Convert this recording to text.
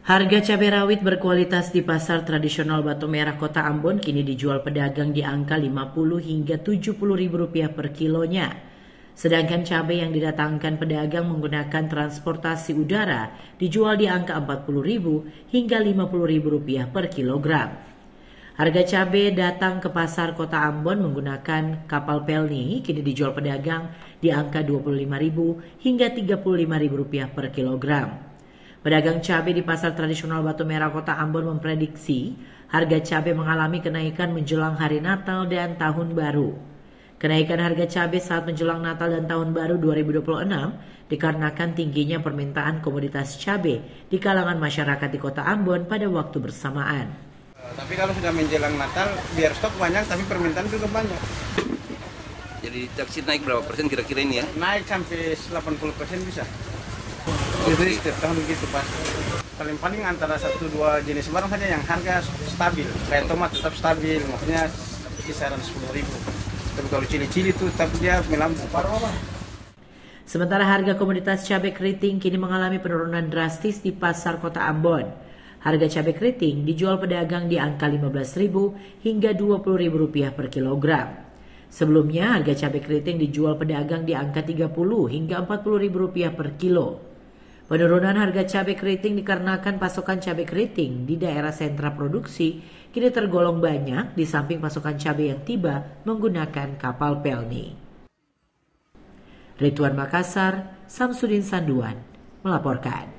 Harga cabai rawit berkualitas di pasar tradisional Batu Merah Kota Ambon kini dijual pedagang di angka 50 hingga 70 ribu rupiah per kilonya. Sedangkan cabai yang didatangkan pedagang menggunakan transportasi udara dijual di angka 40 ribu hingga 50 ribu rupiah per kilogram. Harga cabai datang ke pasar Kota Ambon menggunakan kapal Pelni kini dijual pedagang di angka 25 ribu hingga 35 ribu rupiah per kilogram. Pedagang cabai di pasar tradisional Batu Merah Kota Ambon memprediksi harga cabai mengalami kenaikan menjelang hari Natal dan Tahun Baru. Kenaikan harga cabai saat menjelang Natal dan Tahun Baru 2026 dikarenakan tingginya permintaan komoditas cabai di kalangan masyarakat di Kota Ambon pada waktu bersamaan. Tapi kalau sudah menjelang Natal, biar stok banyak tapi permintaan juga banyak. Jadi taksi naik berapa persen kira-kira ini ya? Naik sampai 80% bisa. Jadi setiap tahun begitu pas. Paling-paling antara 1-2 jenis barang saja yang harga stabil. Kayak tomat tetap stabil, maksudnya kisaran 10 ribu. Tapi kalau cili-cili itu tetap dia melambung. Sementara harga komoditas cabai keriting kini mengalami penurunan drastis di pasar Kota Ambon. Harga cabai keriting dijual pedagang di angka 15.000 hingga 20.000 rupiah per kilogram. Sebelumnya harga cabai keriting dijual pedagang di angka 30 hingga 40.000 rupiah per kilo. Penurunan harga cabai keriting dikarenakan pasokan cabai keriting di daerah sentra produksi kini tergolong banyak di samping pasokan cabai yang tiba menggunakan kapal Pelni. Ridwan Makassar, Samsudin Sanduan melaporkan.